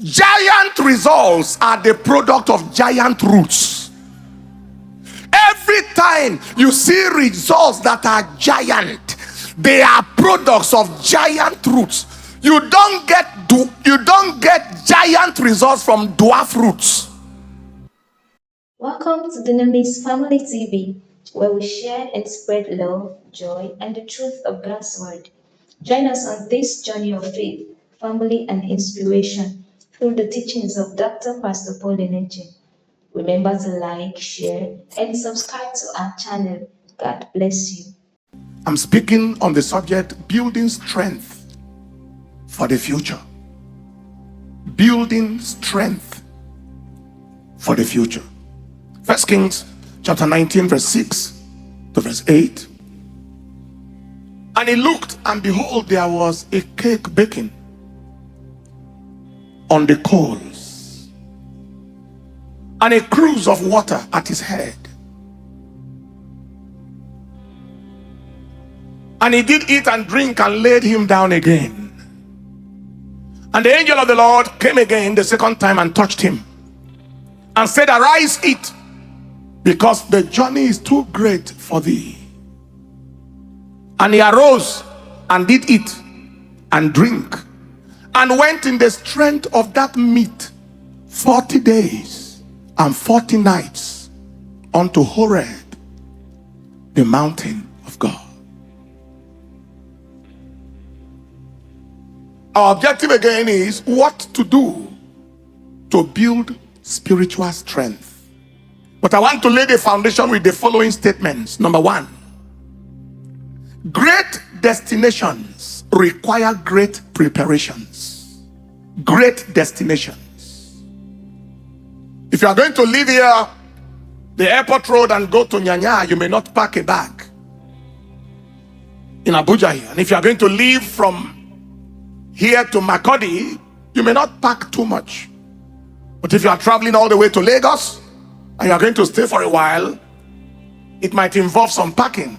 Giant results are the product of giant roots. Every time you see results that are giant, they are products of giant roots. You don't get giant results from dwarf roots. Welcome to Dynamis Family TV, where we share and spread love, joy, and the truth of God's Word. Join us on this journey of faith, family, and inspiration through the teachings of Dr. Pastor Paul Enenche. Remember to like, share, and subscribe to our channel. God bless you. I'm speaking on the subject building strength for the future. Building strength for the future. 1 Kings chapter 19 verse 6 to verse 8. And he looked, and behold, there was a cake baking on the coals, and a cruse of water at his head. And he did eat and drink, and laid him down again. And the angel of the Lord came again the second time and touched him, and said, Arise, eat, because the journey is too great for thee. And he arose and did eat and drink, and went in the strength of that meat 40 days and 40 nights unto Horeb, the mountain of God. Our objective again is what to do to build spiritual strength. But I want to lay the foundation with the following statements. Number one, great destinations require great preparations. Great destinations. If you are going to leave here, the airport road, and go to Nyanya, you may not pack a bag in Abuja here. And if you are going to leave from here to Makodi, you may not pack too much. But if you are traveling all the way to Lagos and you are going to stay for a while, it might involve some packing.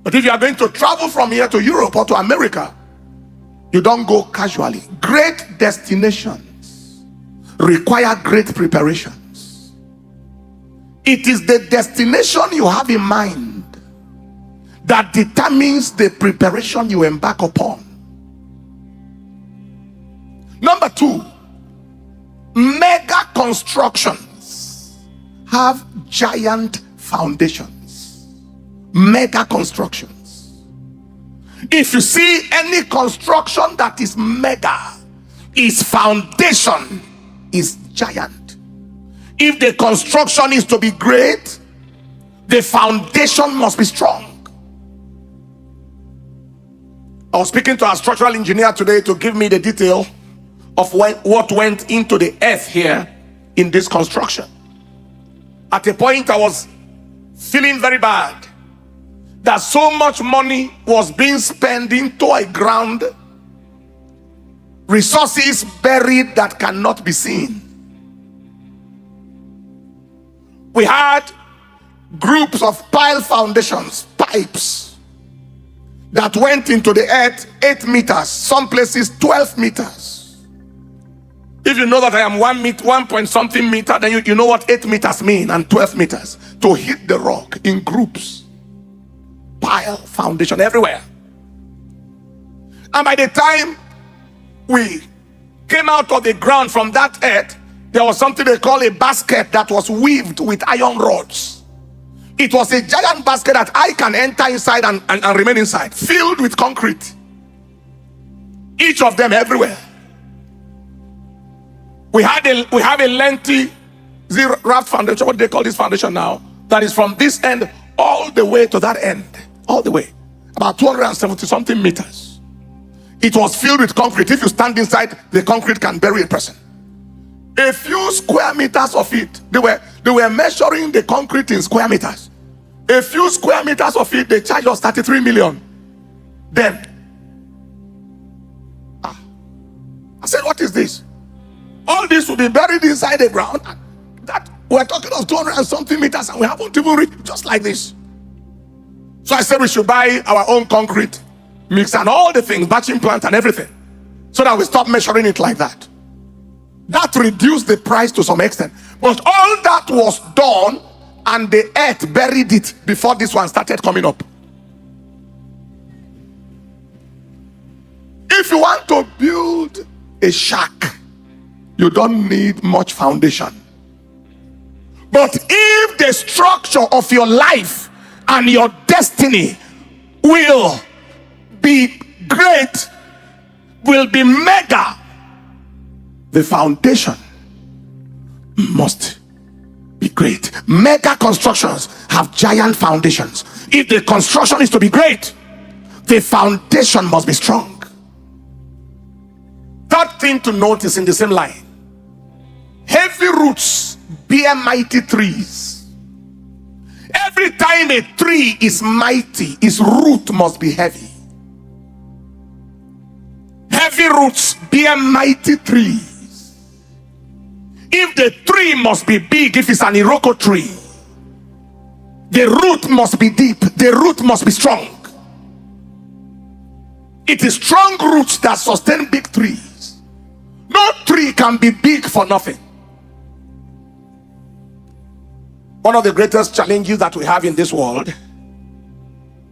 But if you are going to travel from here to Europe or to America, you don't go casually. Great destinations require great preparations. It is the destination you have in mind that determines the preparation you embark upon. Number two, mega constructions have giant foundations. Mega constructions. If you see any construction that is mega, its foundation is giant. If the construction is to be great, the foundation must be strong. I was speaking to a structural engineer today to give me the detail of what went into the earth here in this construction. At a point I was feeling very bad that so much money was being spent into a ground, resources buried that cannot be seen. We had groups of pile foundations, pipes that went into the earth 8 meters, some places 12 meters. If you know that I am 1 point something meter, then you know what 8 meters mean and 12 meters. To hit the rock in groups. Pile foundation everywhere. And by the time we came out of the ground from that earth, there was something they call a basket that was weaved with iron rods. It was a giant basket that I can enter inside and remain inside, filled with concrete. Each of them everywhere. We have a lengthy raft foundation. What do they call this foundation now? That is from this end all the way to that end. All the way. About 270 something meters. It was filled with concrete. If you stand inside, the concrete can bury a person. A few square meters of it, they were measuring the concrete in square meters. A few square meters of it, they charged us 33 million. Then, I said, what is this? All this will be buried inside the ground. That we're talking of 200 and something meters, and we haven't even reached, just like this. So I said we should buy our own concrete mix and all the things, batching plant and everything, so that we stop measuring it like that. That reduced the price to some extent. But all that was done, and the earth buried it before this one started coming up. If you want to build a shack, you don't need much foundation. But if the structure of your life and your destiny will be great, will be mega, the foundation must be great. Mega constructions have giant foundations. If the construction is to be great, the foundation must be strong. Third thing to notice in the same line: heavy roots bear mighty trees. Every time a tree is mighty, its root must be heavy. Heavy roots bear mighty trees. If the tree must be big, if it's an Iroko tree, the root must be deep, the root must be strong. It is strong roots that sustain big trees. No tree can be big for nothing. One of the greatest challenges that we have in this world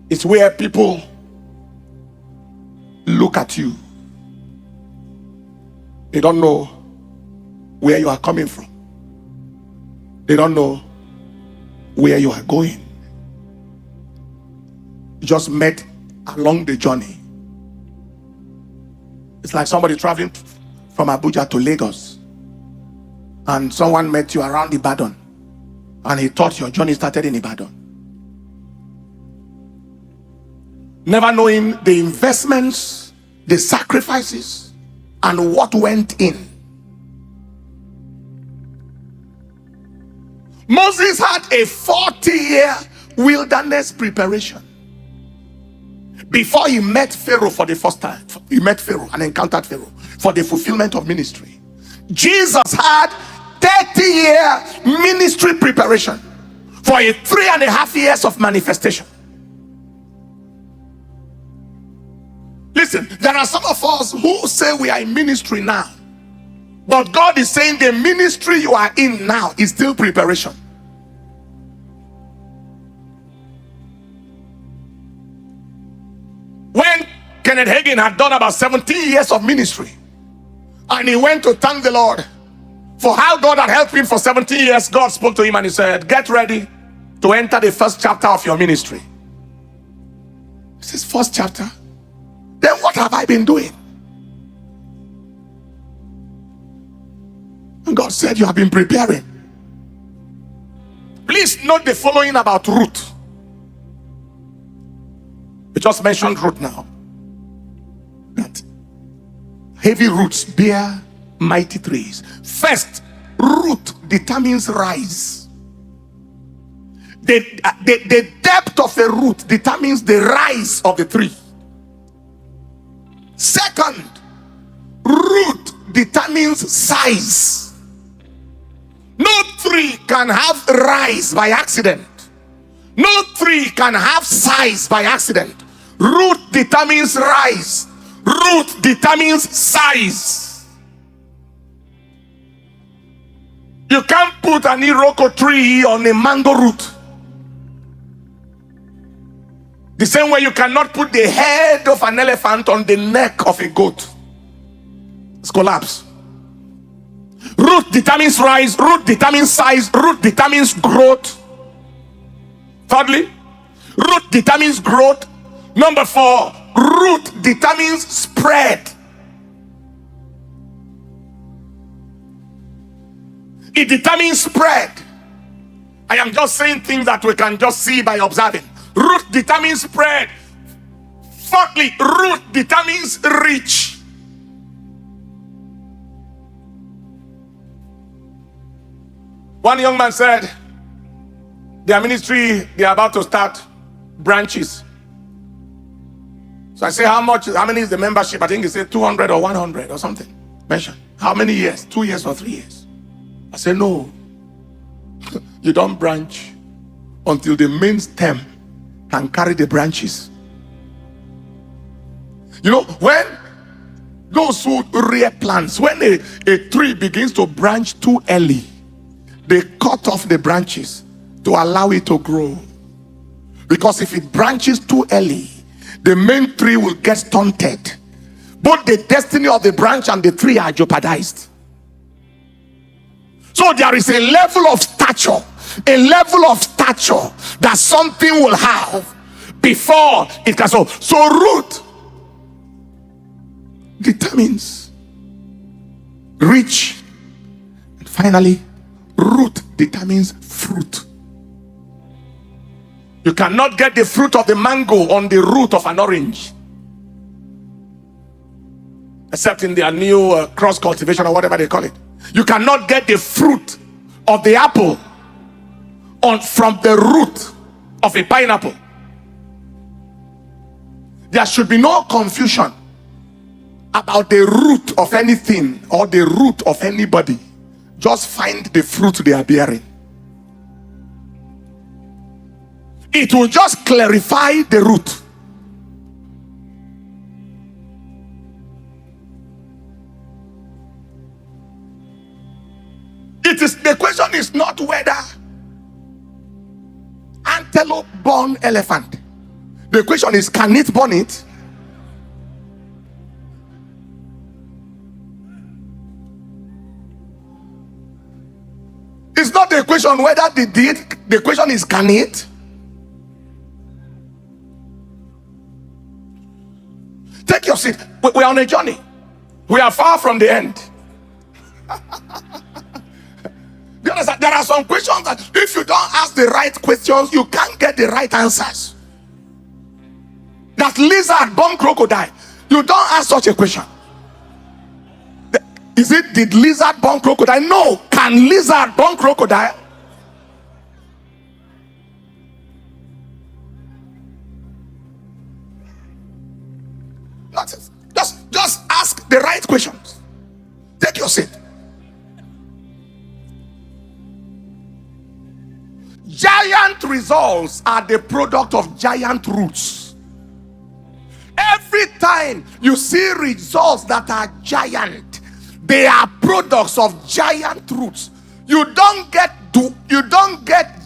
is where people look at you. They don't know where you are coming from. They don't know where you are going. You just met along the journey. It's like somebody traveling from Abuja to Lagos, and someone met you around Ibadan, and he thought your journey started in Ibadan, never knowing the investments, the sacrifices, and what went in. Moses had a 40-year wilderness preparation before he met Pharaoh for the first time. He met Pharaoh and encountered Pharaoh for the fulfillment of ministry. Jesus had 30-year ministry preparation for a 3.5 years of manifestation. Listen, there are some of us who say we are in ministry now, but God is saying the ministry you are in now is still preparation. When Kenneth Hagin had done about 17 years of ministry, and he went to thank the Lord for how God had helped him for 17 years, God spoke to him and he said, "Get ready to enter the first chapter of your ministry." This is first chapter. Then what have I been doing? And God said, you have been preparing. Please note the following about root. We just mentioned root now. That heavy roots bear mighty trees. First, root determines rise. The depth of a root determines the rise of the tree. Second, root determines size. No tree can have rise by accident. No tree can have size by accident. Root determines rise. Root determines size. You can't put an Iroko tree on a mango root. The same way you cannot put the head of an elephant on the neck of a goat. It's collapse. Root determines rise. Root determines size. Root determines growth. Thirdly, root determines growth. Number 4, root determines spread. It determines spread. I am just saying things that we can just see by observing. Root determines spread. Fourthly, root determines reach. One young man said, their ministry, they are about to start branches. So I say, how many is the membership? I think he said 200 or 100 or something. Mention. How many years? 2 years or 3 years? I said, no. You don't branch until the main stem can carry the branches. You know, when Those who rear plants, when a tree begins to branch too early, they cut off the branches to allow it to grow. Because if it branches too early, the main tree will get stunted. Both the destiny of the branch and the tree are jeopardized. So there is a level of stature, that something will have before it can so. So root determines reach, and finally root determines fruit. You cannot get the fruit of the mango on the root of an orange, except in their new cross cultivation or whatever they call it. You cannot get the fruit of the apple from the root of a pineapple. There should be no confusion about the root of anything or the root of anybody. Just find the fruit they are bearing. It will just clarify the root. The question is not whether antelope born elephant. The question is, can it born it? It's not the question whether they did. The question is, can it? Take your seat. We are on a journey. We are far from the end. There are some questions that if you don't ask the right questions, you can't get the right answers. That lizard born crocodile, you don't ask such a question. Is it, did lizard born crocodile? No. Can lizard born crocodile? Just ask the right questions. Take your seat. Giant results are the product of giant roots. Every time you see results that are giant, they are products of giant roots. You don't get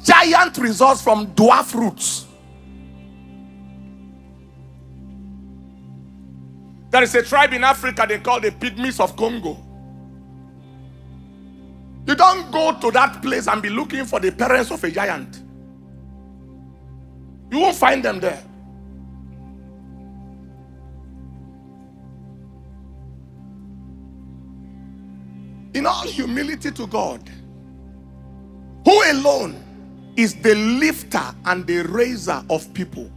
giant results from dwarf roots. There is a tribe in Africa they call the Pygmies of Congo. You don't go to that place and be looking for the parents of a giant. You won't find them there. In all humility to God, who alone is the lifter and the raiser of people,